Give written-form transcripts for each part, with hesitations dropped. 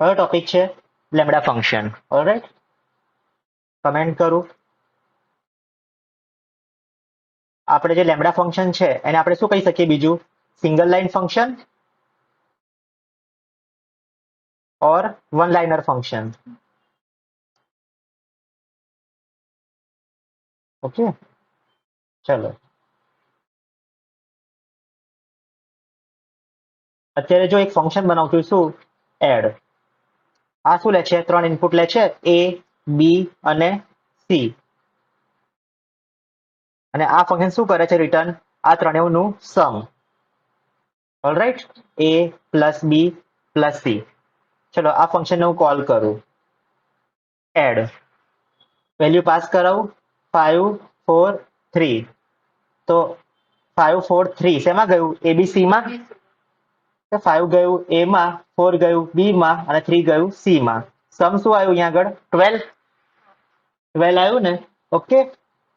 કયો ટોપિક છે? Lambda function. Alright, comment કરું. આપણે જે લેમ્બડા ફંક્શન છે એને આપણે શું કહી શકીએ બીજું? સિંગલ લાઇન ફંક્શન ઓર વન લાઇનર ફંક્શન. ઓકે, ચલો. અત્યારે જો એક ફંક્શન બનાવતું શું? એડ. આ શું લે છે? 3 ઇનપુટ લે છે, a, b અને c. અને આ ફંક્શન શું કરે છે? રિટર્ન આ ત્રણેયનું sum. Alright, a plus b plus c. ચલો આ ફંક્શનને હું કોલ કરું એડ. વેલ્યુ પાસ કરાવું 5 4 3. તો 5 4 3 શેમાં ગયું? abc માં. 5 ગયું a માં, 4 ગયું b માં અને 3 ગયું c માં. સમ શું આવ્યું અહીંયા આગળ? 12 આવ્યું ને? ઓકે,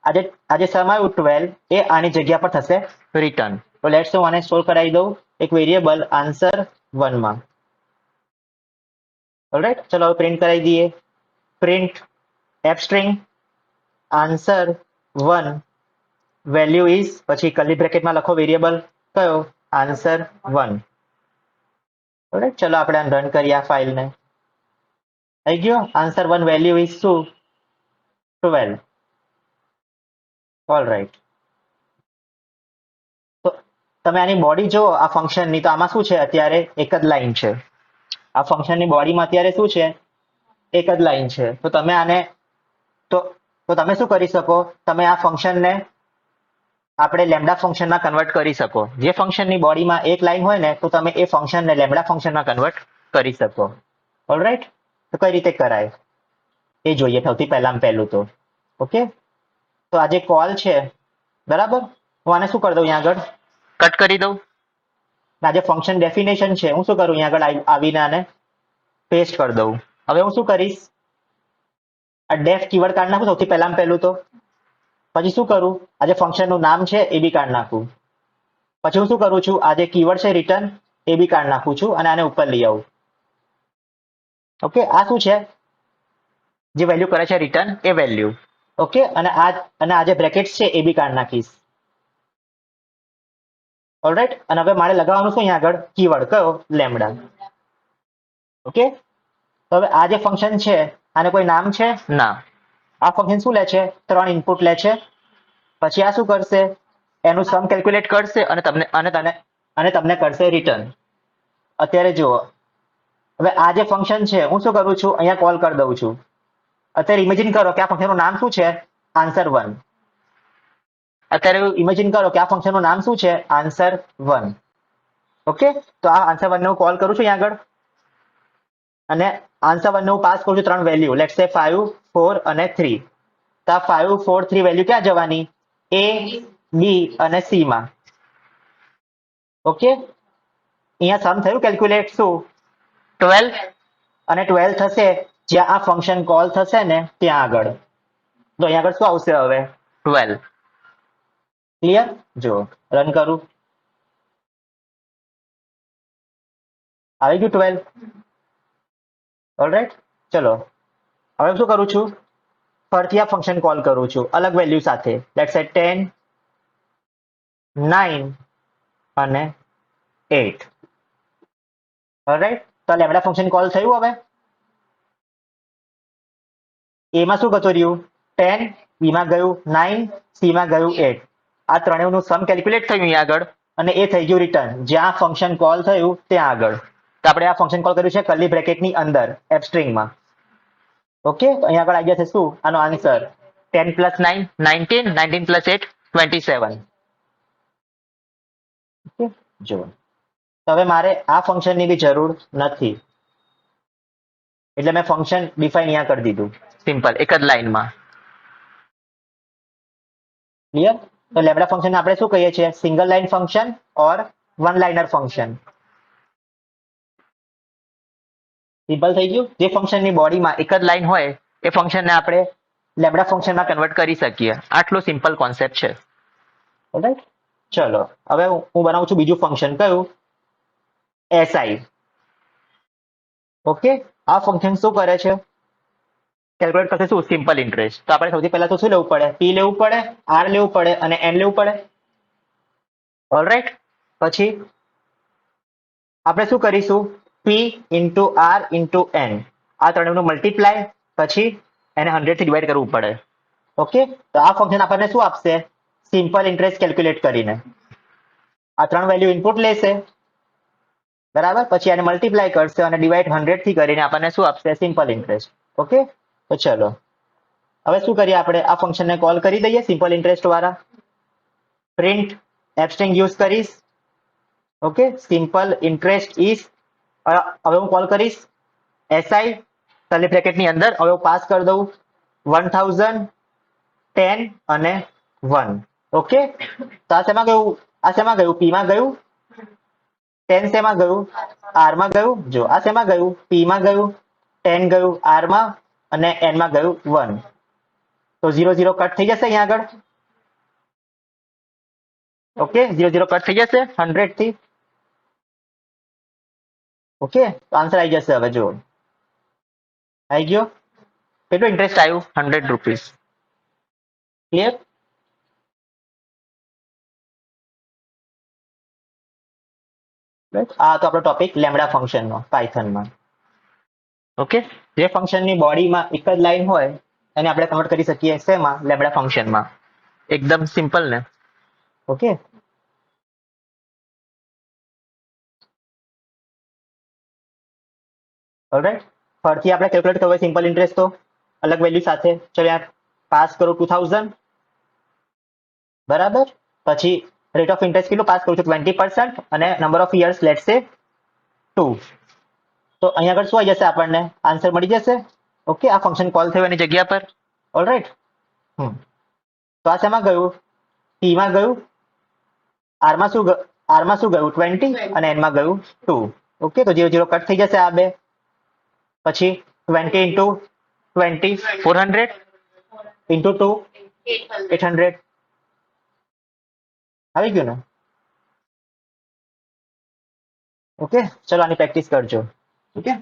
આજે સમ આવ્યું 12 એ આની જગ્યા પર થશે રિટર્ન. તો લેટ્સ હું આને સોલ્વ કરાવી દઉં એક વેરિયેબલ આન્સર 1 માં. ઓલરાઈટ, ચલો હવે પ્રિન્ટ કરાવી દઈએ. Print F string answer 1 value is, પછી કર્લી બ્રેકેટમાં લખો વેરિયેબલ કયો? આન્સર 1. ઓલરાઈટ, ચલો આપણે રન કરીએ આ ફાઇલને. થઈ ગયો આન્સર 1 વેલ્યુ ઇઝ શું? 12. ઓલરાઈટ, તો તમે આની બોડી જો આ ફંક્શનની, તો આમાં શું છે? અત્યારે એક જ લાઈન છે. આ ફંક્શનની બોડીમાં અત્યારે શું છે? એક જ લાઈન છે. તો તમે આને તો તમે શું કરી શકો? તમે આ ફંક્શનને આપણે લેમ્બડા ફંક્શનમાં કન્વર્ટ કરી શકો. જે ફંક્શનની બોડીમાં એક લાઈન હોય ને, તો તમે એ ફંક્શનને લેમ્બડા ફંક્શનમાં કન્વર્ટ કરી શકો. ઓલરાઈટ, તો કઈ રીતે કરાય એ જોઈએ સૌથી પહેલું તો. ઓકે, તો આ જે કોલ છે, બરાબર, હું આને શું કરી દઉં? અહીંયા આગળ કટ કરી દઉં. આ જે ફંક્શન ડેફિનેશન છે, હું શું કરું? અહીંયા આગળ આવીને આને પેસ્ટ કરી દઉં. હવે હું શું કરીશ? આ ડેફ કીવર્ડ કાઢી નાખું સૌથી પહેલું તો. પછી શું કરું? આ જે ફંક્શનનું નામ છે એ બી કાઢી નાખું. પછી હું શું કરું છું? આ જે કીવર્ડ છે રિટર્ન એ બી કાઢી નાખું છું અને આને ઉપર લઈ આવું. ઓકે, આ શું છે? જે વેલ્યુ કરે છે રિટર્ન એ વેલ્યુ. ઓકે, અને આ જે બ્રેકેટ્સ છે એ બી કાઢી નાખીશ. ઓલરાઈટ, અને હવે મારે લગાવવાનું શું અહીંયા આગળ? કીવર્ડ કયો? લેમ્બડા. ઓકે, તો હવે આ જે ફંક્શન છે આને કોઈ નામ છે? ના. આ ફંક્શન શું લે છે? 3 ઇનપુટ લે છે. પછી આ શું કરશે? એનું સમ કેલ્ક્યુલેટ કરશે અને તમને કરશે રિટર્ન. અત્યારે જુઓ, હવે આ જે ફંક્શન છે હું શું કરું છું? અહીંયા કોલ કરી દઉં છું. અત્યારે ઇમેજિન કરો કે આ ફંક્શનનું નામ શું છે? આન્સર 1. અત્યારે ઇમેજિન કરો કે આ ફંક્શનનું નામ શું છે? આન્સર 1. ઓકે, તો આ આન્સર 1 ને હું કોલ કરું છું અહીંયા આગળ, અને આન્સર 1 ને હું પાસ કરું છું 3 વેલ્યુ, લેટ્સ સે 5 4 અને 3. તો આ 5 4 3 વેલ્યુ ક્યાં જવાની? a b અને c માં. ઓકે, અહીંયા સમ થયું કેલ્ક્યુલેટ શું? 12. અને 12 થશે જ્યાં આ ફંક્શન કોલ થશે ને ત્યાં આગળ. તો અહીંયા આગળ શું આવશે હવે? 12. ક્લિયર? જો રન કરું, આવી ગયું 12. ઓલરાઈટ, ચલો હવે શું કરું છું? ફરીથી આ ફંક્શન કોલ કરું છું અલગ વેલ્યુ સાથે, લેટ્સ સે 10 9 અને 8. ઓલરાઈટ, તો લેમ્બડા ફંક્શન કોલ થયું. હવે a માં શું ગતું રહ્યું? 10, b માં ગયું 9, c માં ગયું 8. આ ત્રણેયનું સમ કેલ્ક્યુલેટ થયું અહીંયા આગળ અને એ થઈ ગયું રિટર્ન જ્યાં ફંક્શન કોલ થયું ત્યાં આગળ. તો આપણે આ ફંક્શન કોલ કર્યું છે કર્લી બ્રેકેટની અંદર એફ સ્ટ્રિંગમાં. ઓકે, તો અહીંયા આગળ આવી જશે શું? આનો આન્સર 10 પ્લસ 9 19, 19 પ્લસ 8 27. ઓકે, જો તો હવે મારે આ ફંક્શનની બી જરૂર નથી, એટલે મેં ફંક્શન ડિફાઇન અહીંયા કરી દીધું સિમ્પલ એક જ લાઈનમાં. ક્લિયર? તો લેમ્બડા ફંક્શન આપણે શું કહીએ છીએ? સિંગલ લાઇન ફંક્શન ઓર વન લાઇનર ફંક્શન. સિમ્પલ થઈ ગયું. જે ફંક્શનની બોડીમાં એક જ લાઈન હોય એ ફંક્શનને આપણે લેમ્બડા ફંક્શનમાં કન્વર્ટ કરી શકીએ. આટલું સિમ્પલ કોન્સેપ્ટ છે. ઓલરાઈટ, ચલો હવે હું બનાવું છું બીજું ફંક્શન. કયું? SI. ઓકે, આ ફંક્શન શું કરે છે? કેલ્ક્યુલેટ કરશે શું? Simple interest. તો આપણે સૌથી પહેલા તો શું લેવું પડે? પી લેવું પડે, આર લેવું પડે અને એન લેવું પડે. ઓલરાઈટ. પછી આપણે શું કરીશું? P into R into N, આ ત્રણેયનું મલ્ટીપ્લાય, પછી એને 100 થી ડિવાઈડ કરવું પડે. ઓકે, તો આ ફંક્શન આપણને શું આપશે? સિમ્પલ ઇન્ટરેસ્ટ કેલ્ક્યુલેટ કરીને આ ત્રણ વેલ્યુ ઇનપુટ લેશે, બરાબર, પછી આને મલ્ટીપ્લાય કરશે અને ડિવાઈડ 100 થી કરીને આપણને શું આપશે? Simple interest. ઓકે, તો ચલો હવે શું કરીએ? આપણે આ ફંક્શનને કોલ કરી દઈએ સિમ્પલ ઇન્ટરેસ્ટ વાળા. પ્રિન્ટ એબસ્ટ્રિંગ યુઝ કરીશ. ઓકે, સિમ્પલ ઇન્ટરેસ્ટ ઇઝ, હવે હું કોલ કરીશ એસઆઈ કર્લી બ્રેકેટની અંદર. હવે હું પાસ કરી દઉં 1000, 10 અને 1. ઓકે, તો આ શેમાં ગયું? આ શેમાં ગયું? પી માં ગયું. 10 શેમાં ગયું? આર માં ગયું. જો આ શેમાં ગયું? પી માં ગયું. 10 ગયું આર માં અને એન માં ગયું 1. તો 0 0 કટ થઈ જશે અહીંયા આગળ. ઓકે, 0 0 કટ થઈ જશે 100 થી. ઓકે, તો આન્સર આવી જશે. હવે જુઓ, આવી ગયો. કેટલું ઇન્ટરેસ્ટ આવ્યું? 100 રૂપીસ. ક્લિયર? આ તો આપણો ટોપિક લેમ્બડા ફંક્શનનો પાયથનમાં. ઓકે, જે ફંક્શનની બોડીમાં એક જ લાઈન હોય એને આપણે કન્વર્ટ કરી શકીએ શેમાં? લેમ્બડા ફંક્શનમાં. એકદમ સિમ્પલ ને. Okay, alright. ફરીથી આપણે કેલ્ક્યુલેટ કરવું સિમ્પલ ઇન્ટરેસ્ટ તો અલગ વેલ્યુ સાથે. ચલો યાર, પાસ કરો 2000, બરાબર. પછી રેટ ઓફ ઇન્ટરેસ્ટ કેટલું પાસ કરું છું? 20% અને નંબર ઓફ યર્સ લેટ્સ સે 2. તો અહીંયા આગળ શું આવી જશે? આપણને આન્સર મળી જશે. ઓકે, આ ફંક્શન કોલ થયું એની જગ્યા પર. ઓલરાઈટ. તો આ શેમાં ગયું? પી માં ગયું. આરમાં શું આરમાં શું ગયું? 20 અને એન માં ગયું 2. ઓકે, તો 0 0 કટ થઈ જશે આ બે. પછી 20 ઇન્ટુ 20 400 ઇન્ટુ 2 800. આવી ગયું ને? ઓકે, ચલો આની પ્રેક્ટિસ કરજો. ઓકે.